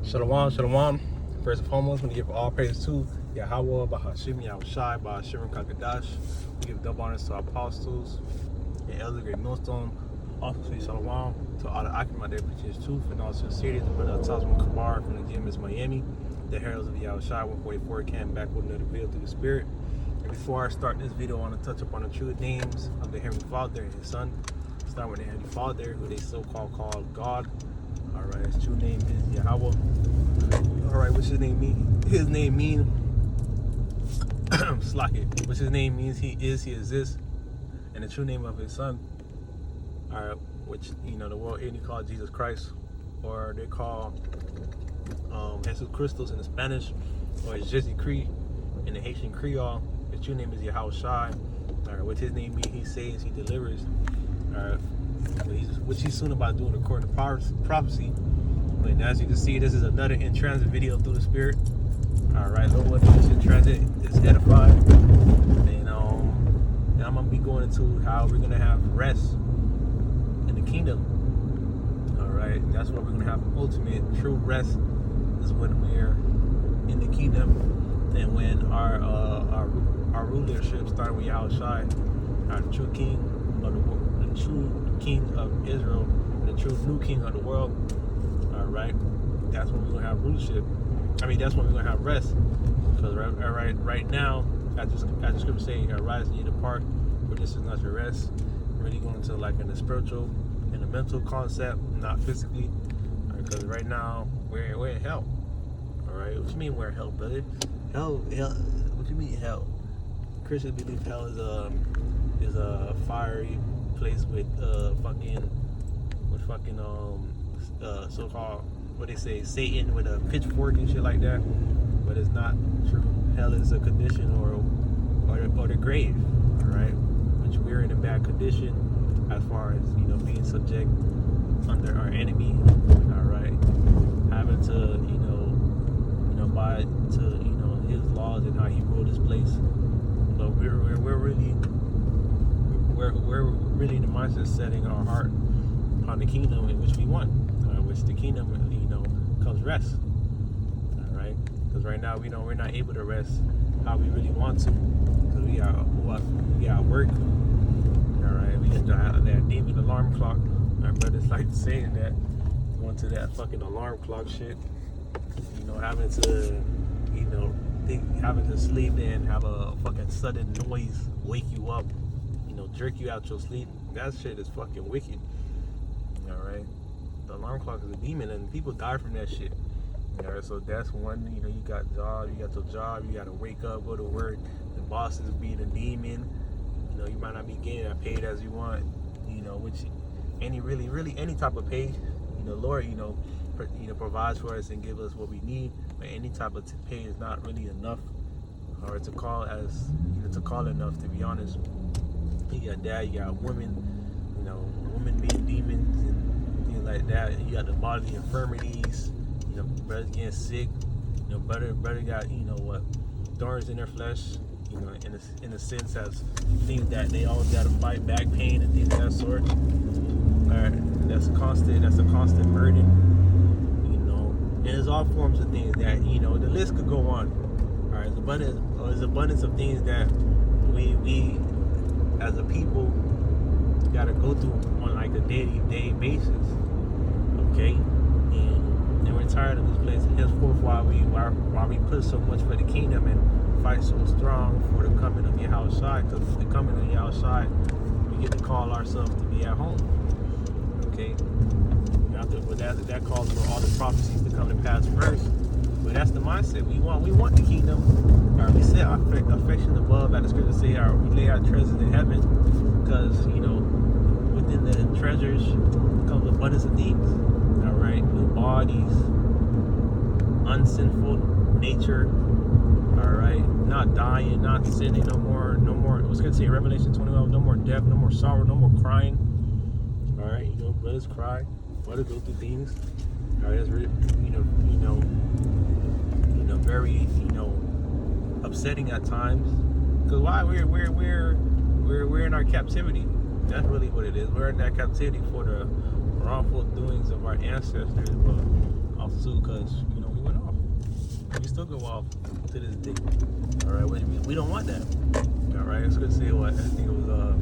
Shalom, shalom. First and foremost, we give all praise to Yahweh, Bahashim, Yahushai, Bahashim, Kakadash. We give double honors to our apostles and Elder Great Millstone. Also, say shalom to all the Akim out there preaching his truth and all sincerity. The brother Tasman Kabar from the GMS Miami, the heralds of Yahushai 144 came back with another video through the Spirit. And before I start this video, I want to touch upon the true names of the Heavenly Father and His Son. Start with the Heavenly Father, who they so-called call God. Alright, his true name is Yahweh. Alright, what's his name mean? His name mean Slack it. What's his name means he is, he exists. And the true name of his son, alright, which the world ain't call Jesus Christ, or they call Jesus Christos in the Spanish, or it's Jesse Cree in the Haitian Creole. His true name is Yahushai. Alright, what his name mean, he saves, he delivers. Alright. Which he's soon about doing according to prophecy. But as you can see, this is another in transit video through the Spirit. Alright, Lord, this in transit is edified. And I'm gonna be going into how we're gonna have rest in the kingdom. Alright, that's where we're gonna have ultimate true rest, is when we're in the kingdom and when our rulership starting with Yahushai, our true king of the world. True king of Israel and the true new king of the world. Alright, that's when we're gonna have rulership. That's when we're gonna have rest. Because right now, as the scripture saying, arise and ye depart, where this is not your rest. Really going into like in the spiritual and the mental concept, not physically. Because right now we're in hell. Alright, what you mean we're in hell, brother? Hell. What you mean hell? Christians believe hell is a fiery place with so-called, what they say, Satan with a pitchfork and shit like that. But it's not true. Hell is a condition or the grave, alright? Which we're in a bad condition as far as being subject under our enemy, alright? Having to abide to his laws and how he ruled this place. But we're really in the mindset setting our heart on the kingdom in which we want, which the kingdom, comes rest. All right, because right now we're not able to rest how we really want to, because we got work. All right, we got that demon alarm clock. Our brothers like saying that, going to that fucking alarm clock shit. Having to sleep and have a fucking sudden noise wake you up, jerk you out your sleep. That shit is fucking wicked. Alright, the alarm clock is a demon and people die from that shit. Alright, so that's one. You got your job, you gotta wake up, go to work. The boss is being a demon. You might not be getting paid as you want, which any type of pay, Lord, provides for us and give us what we need. But any type of pay is not really enough, or to call enough, to be honest. You got that, you got women, women being demons and things like that. You got the bodily infirmities, brothers getting sick, brother got, thorns in their flesh, in a sense as things that they always got to fight, back pain and things of that sort. That's a constant burden, and there's all forms of things that, the list could go on. Alright, there's abundance of things that we as a people gotta go through on like a day basis. Okay? And we're tired of this place. And henceforth why we put so much for the kingdom and fight so strong for the coming of Yahushai, because the coming of Yahushai, we get to call ourselves to be at home. Okay? That calls for all the prophecies to come to pass first. But that's the mindset. We want the kingdom. Or we set our affection above, as the scriptures say, we lay our treasures in heaven, because within the treasures comes abundance of things. All right, new bodies, unsinful nature. All right, not dying, not sinning no more. What's going to say, Revelation 21? No more death, no more sorrow, no more crying. All right, brothers cry, brothers go through things. All right, that's really, very, upsetting at times. Because why we're in our captivity. That's really what it is. We're in that captivity for the wrongful doings of our ancestors. But off suit because we went off. We still go off to this day. All right, we don't want that. All right, it's good to say what I think it was.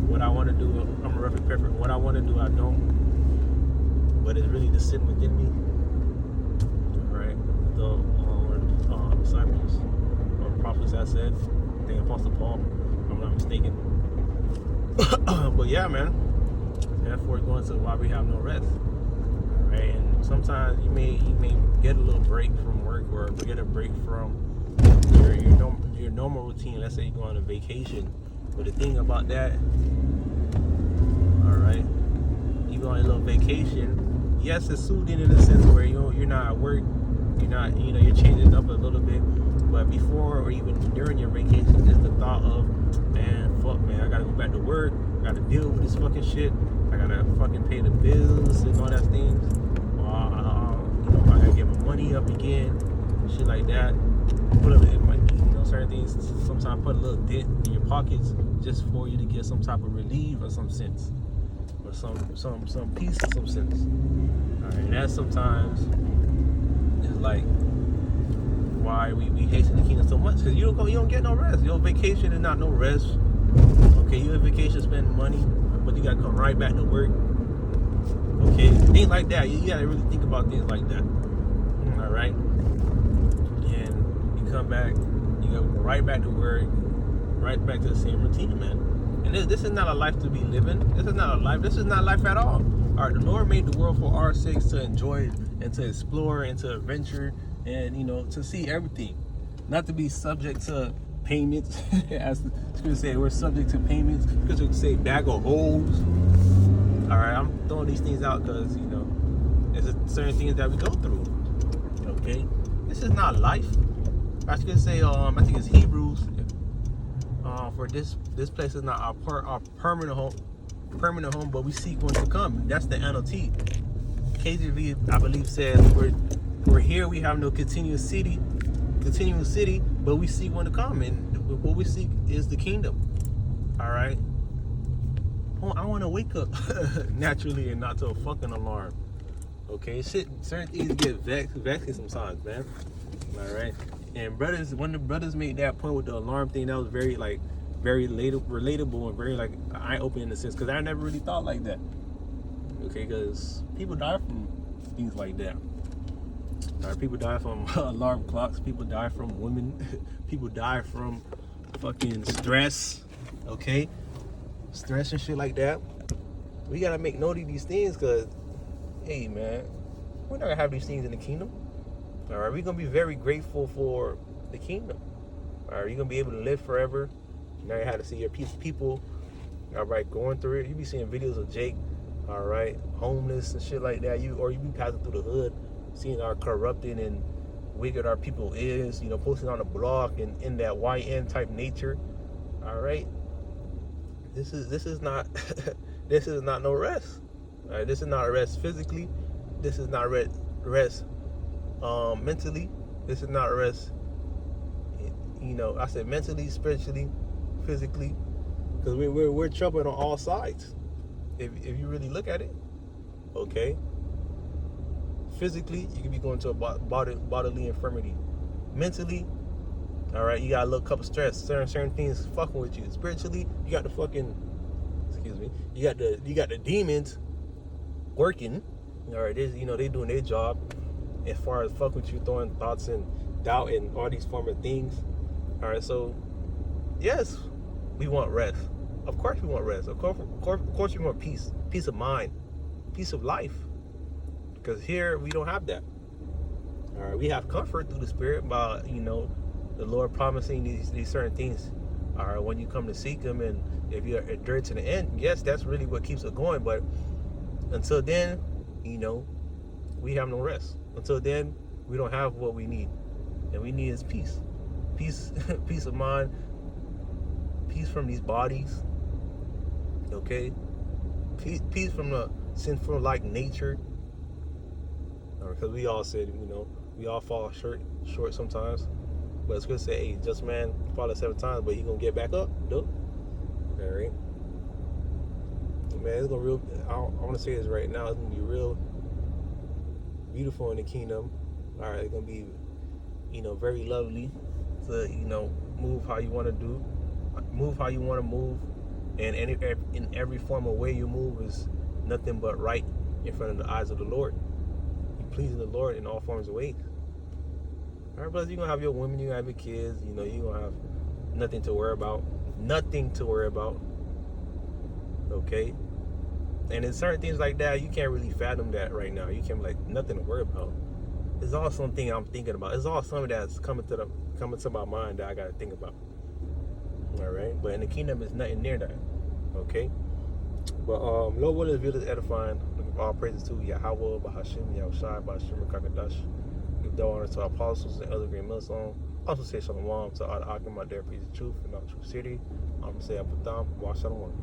What I want to do, I'm a referee perfect. What I want to do, I don't. But it's really the sin within me. All right, the disciples or prophets that said, I think Apostle Paul, if I'm not mistaken. But yeah, man. Therefore, going to why we have no rest. All right, and sometimes you may get a little break from work or get a break from your normal routine. Let's say you go on a vacation. But the thing about that, all right, you go on a little vacation. Yes, it's soothing in a sense where you're not at work. You're not, you're changing up a little bit. But before or even during your vacation, just the thought of, man, I gotta go back to work. I gotta deal with this fucking shit. I gotta fucking pay the bills and all that things. I gotta get my money up again, shit like that. Put up, certain things. Sometimes put a little dent in your pockets just for you to get some type of relief or some sense, or some peace or some sense. All right, and that sometimes is like why we hasten the kingdom so much, because you don't get no rest. Your vacation is not no rest. Okay, you on vacation spending money, but you gotta come right back to work. Okay, things like that. You gotta really think about things like that. All right, and you come back, you go right back to work, right back to the same routine, man. And this is not a life to be living. This is not a life. This is not life at all. All right, the Lord made the world for our sakes to enjoy it and to explore and to adventure and to see everything, not to be subject to payments. As the scripture say, we're subject to payments. Because we say bag of holes. All right, I'm throwing these things out because there's certain things that we go through. Okay, this is not life. I was gonna say, I think it's Hebrews. For this place is not our permanent home, but we seek one to come. That's the NLT. KJV, I believe, says we're here. We have no continuous city, but we seek one to come, and what we seek is the kingdom. All right. I want to wake up naturally and not to a fucking alarm. Okay, certain things get vexing sometimes, man. All right. And when the brothers made that point with the alarm thing, that was very relatable and very eye-opening in a sense, because I never really thought like that. Okay, because people die from things like that. All right, people die from alarm clocks. People die from women. People die from fucking stress. Okay, stress and shit like that. We gotta make note of these things, because, hey, man, we're not gonna have these things in the kingdom. All right, we're gonna be very grateful for the kingdom. All right, you're gonna be able to live forever. Now you have to see your people, all right, going through it. You be seeing videos of Jake, all right, homeless and shit like that. You be passing through the hood, seeing how corrupted and wicked our people is. Posting on the blog and in that YN type nature. All right, this is not this is not no rest. All right, this is not a rest physically. This is not rest mentally. This is not a rest. I said mentally, spiritually, physically, because we're troubled on all sides. If you really look at it, okay. Physically, you could be going to a bodily infirmity. Mentally, all right, you got a little cup of stress. Certain things fucking with you. Spiritually, you got the fucking, you got the demons working. All right, they doing their job as far as fuck with you, throwing thoughts and doubt and all these form of things. All right, so yes, we want rest. Of course we want rest. Of course we want peace of mind, peace of life. Because here we don't have that. All right, we have comfort through the Spirit by the Lord promising these certain things. All right, when you come to seek Him, and if you're adhered to the end, yes, that's really what keeps it going. But until then, we have no rest. Until then, we don't have what we need, and we need is peace peace of mind, peace from these bodies. Okay, peace from the sinful like nature. Because we all said, we all fall short sometimes. But it's good to say, hey, just man fall 7 times, but he gonna get back up, though. All right, man, it's gonna I want to say this right now. It's gonna be real. beautiful in the kingdom. All right, it's gonna be, very lovely to, move how you want to do, move how you want to move, and in every form of way you move is nothing but right in front of the eyes of the Lord. You pleasing the Lord in all forms of ways. All right, plus you're gonna have your women, you're gonna have your kids, you're gonna have nothing to worry about. Nothing to worry about. Okay? And in certain things like that, you can't really fathom that right now. You can't be like, nothing to worry about. It's all something I'm thinking about. It's all something that's coming to my mind that I gotta think about. All right, but in the kingdom, is nothing near that. Okay, but Lord willing, this video is edifying. Give all praises to Yahweh, Bahashim, Yahushai, Bahashim, Kakadash. Give the honor to our apostles and other great Muslims. Also say shalom to all the Akim, my dear preach the truth in our true city. I'm gonna say Abatam, Wa Shalom.